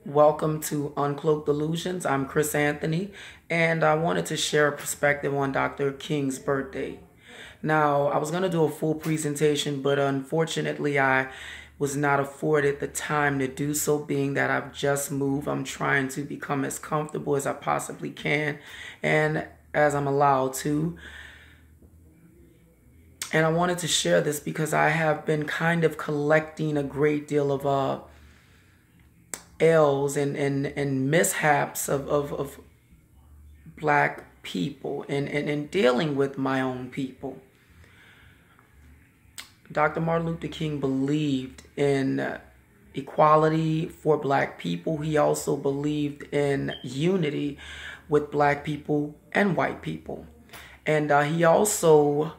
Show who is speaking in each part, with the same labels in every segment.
Speaker 1: Welcome to Uncloaked Illusions. I'm Chris Anthony, and I wanted to share a perspective on Dr. King's birthday. Now, I was going to do a full presentation, but unfortunately, I was not afforded the time to do so, being that I've just moved. I'm trying to become as comfortable as I possibly can, and as I'm allowed to. And I wanted to share this because I have been kind of collecting a great deal of ills and mishaps of black people and dealing with my own people. Dr. Martin Luther King believed in equality for black people. He also believed in unity with black people and white people. And he also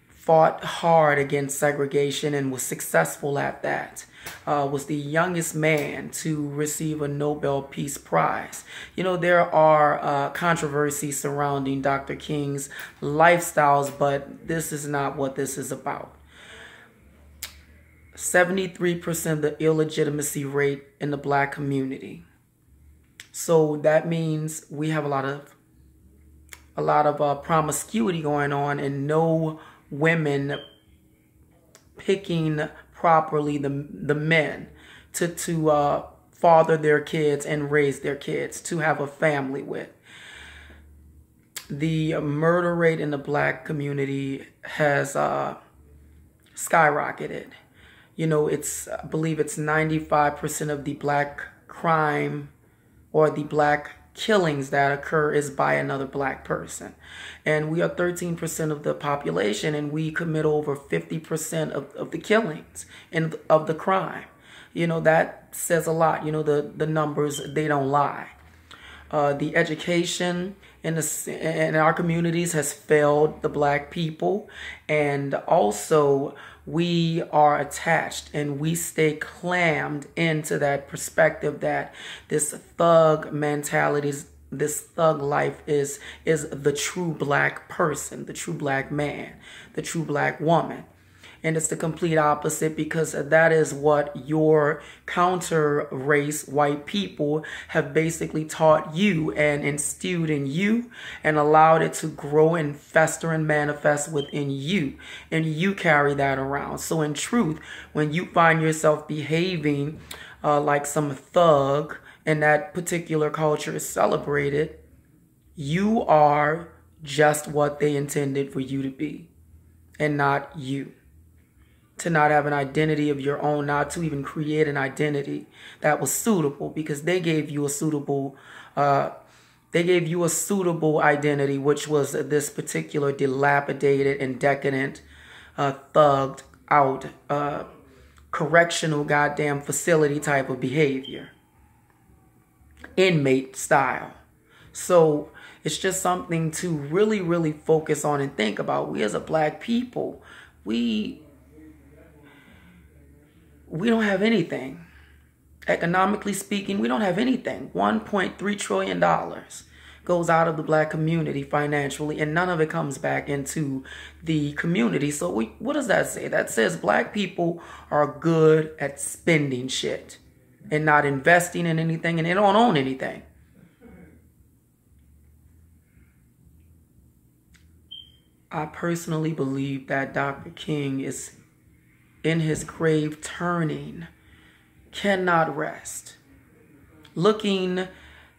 Speaker 1: fought hard against segregation and was successful at that. Was the youngest man to receive a Nobel Peace Prize. You know, there are controversies surrounding Dr. King's lifestyles, but this is not what this is about. 73% of the illegitimacy rate in the black community. So that means we have a lot of promiscuity going on and no women picking properly the men to father their kids and raise their kids, to have a family with. The murder rate in the black community has skyrocketed. You know, I believe it's 95% of the black crime or the black killings that occur is by another black person. And we are 13% of the population, and we commit over 50% of the killings and of the crime. You know, that says a lot. You know, the numbers, they don't lie. The education in our communities has failed the black people, and also we are attached and we stay clammed into that perspective that this thug mentality, this thug life is the true black person, the true black man, the true black woman. And it's the complete opposite, because that is what your counter race white people have basically taught you and instilled in you and allowed it to grow and fester and manifest within you. And you carry that around. So in truth, when you find yourself behaving like some thug and that particular culture is celebrated, you are just what they intended for you to be and not you. To not have an identity of your own, not to even create an identity that was suitable, because they gave you a suitable identity, which was this particular dilapidated and decadent, thugged out, correctional goddamn facility type of behavior, inmate style. So it's just something to really, really focus on and think about. We as a black people, we don't have anything. Economically speaking, we don't have anything. $1.3 trillion goes out of the black community financially, and none of it comes back into the community. So what does that say? That says black people are good at spending shit and not investing in anything, and they don't own anything. I personally believe that Dr. King is in his grave turning, cannot rest, looking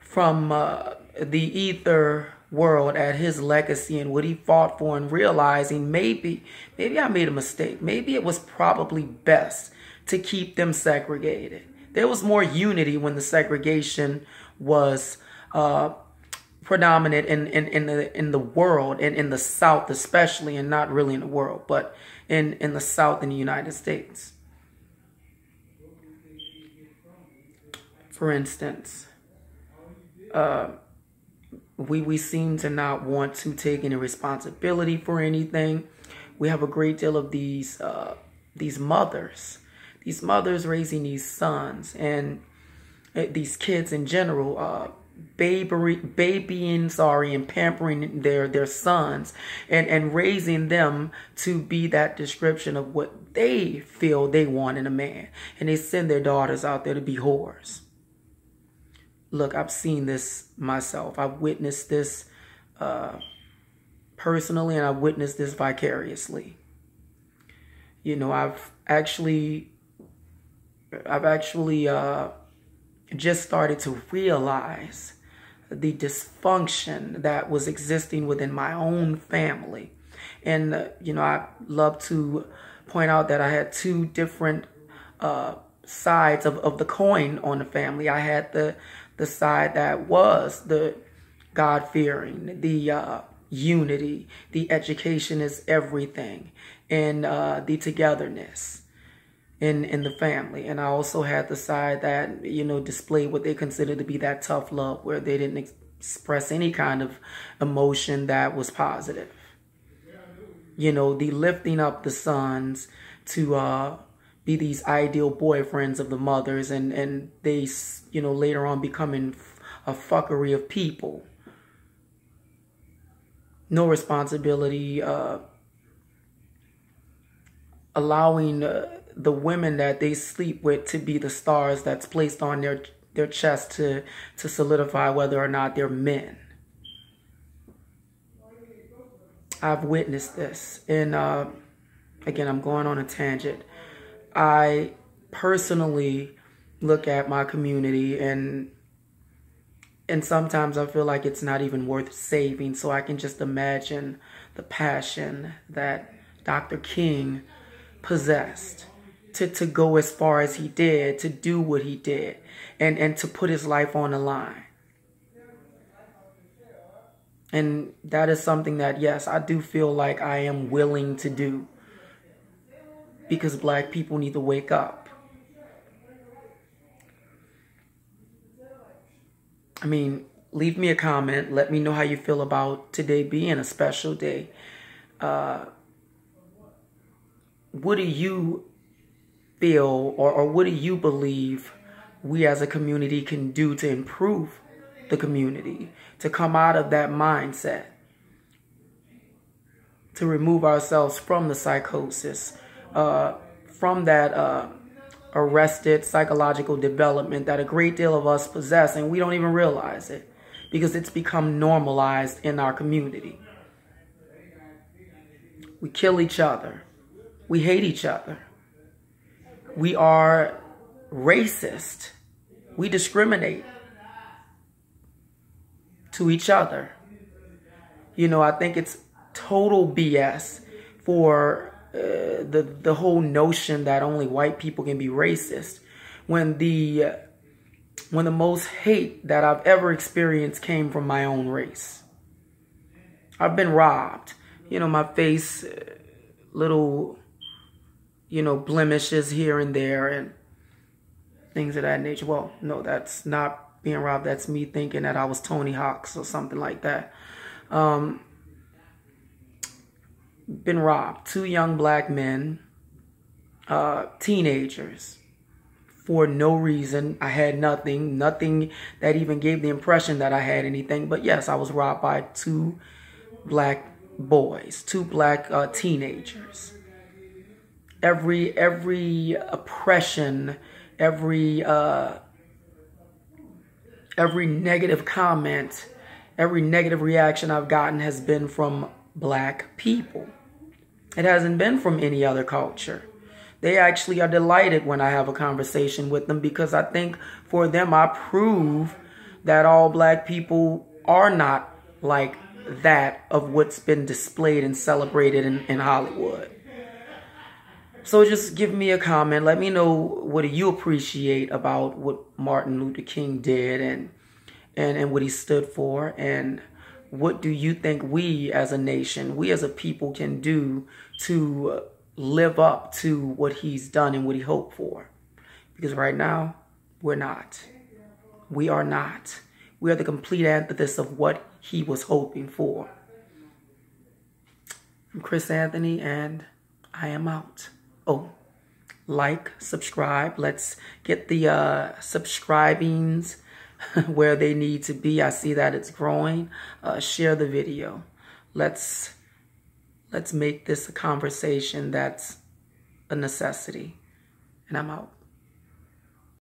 Speaker 1: from the ether world at his legacy and what he fought for, and realizing maybe I made a mistake. Maybe it was probably best to keep them segregated. There was more unity when the segregation was predominant in the world, and in the South especially, and not really in the world, but in the South in the United States. For instance, we seem to not want to take any responsibility for anything. We have a great deal of these mothers raising these sons and these kids in general, babying and pampering their sons and raising them to be that description of what they feel they want in a man. And they send their daughters out there to be whores. look, I've seen this myself. I've witnessed this personally, and I've witnessed this vicariously. You know, I've actually just started to realize the dysfunction that was existing within my own family. And, you know, I love to point out that I had two different sides of the coin on the family. I had the side that was the God-fearing, the unity, the education is everything, and the togetherness in the family. And I also had the side that, you know, displayed what they considered to be that tough love, where they didn't express any kind of emotion that was positive. You know, the lifting up the sons to be these ideal boyfriends of the mothers, and they, you know, later on becoming a fuckery of people. No responsibility, allowing the women that they sleep with to be the stars that's placed on their chest to solidify whether or not they're men. I've witnessed this. And again, I'm going on a tangent. I personally look at my community, and sometimes I feel like it's not even worth saving. So I can just imagine the passion that Dr. King possessed to go as far as he did, to do what he did, and to put his life on the line. And that is something that, yes, I do feel like I am willing to do, because Black people need to wake up. I mean, leave me a comment. Let me know how you feel about today being a special day. What do you feel, or what do you believe we as a community can do to improve the community, to come out of that mindset, to remove ourselves from the psychosis, from that arrested psychological development that a great deal of us possess, and we don't even realize it because it's become normalized in our community. We kill each other. We hate each other. We are racist. We discriminate to each other. You know, I think it's total BS for the whole notion that only white people can be racist, when the most hate that I've ever experienced came from my own race. I've been robbed. You know, my face, little, you know, blemishes here and there and things of that nature. Well, no, that's not being robbed. That's me thinking that I was Tony Hawks or something like that. Been robbed. 2 young Black men, teenagers, for no reason. I had nothing that even gave the impression that I had anything. But yes, I was robbed by 2 Black boys, 2 Black teenagers. Every oppression, every negative comment, every negative reaction I've gotten has been from Black people. It hasn't been from any other culture. They actually are delighted when I have a conversation with them, because I think for them I prove that all Black people are not like that of what's been displayed and celebrated in Hollywood. So just give me a comment. Let me know, what do you appreciate about what Martin Luther King did and what he stood for, and what do you think we as a nation, we as a people can do to live up to what he's done and what he hoped for? Because right now, we're not. We are not. We are the complete antithesis of what he was hoping for. I'm Chris Anthony, and I am out. Oh, like, subscribe. Let's get the subscribings where they need to be. I see that it's growing. Share the video. Let's make this a conversation that's a necessity. And I'm out.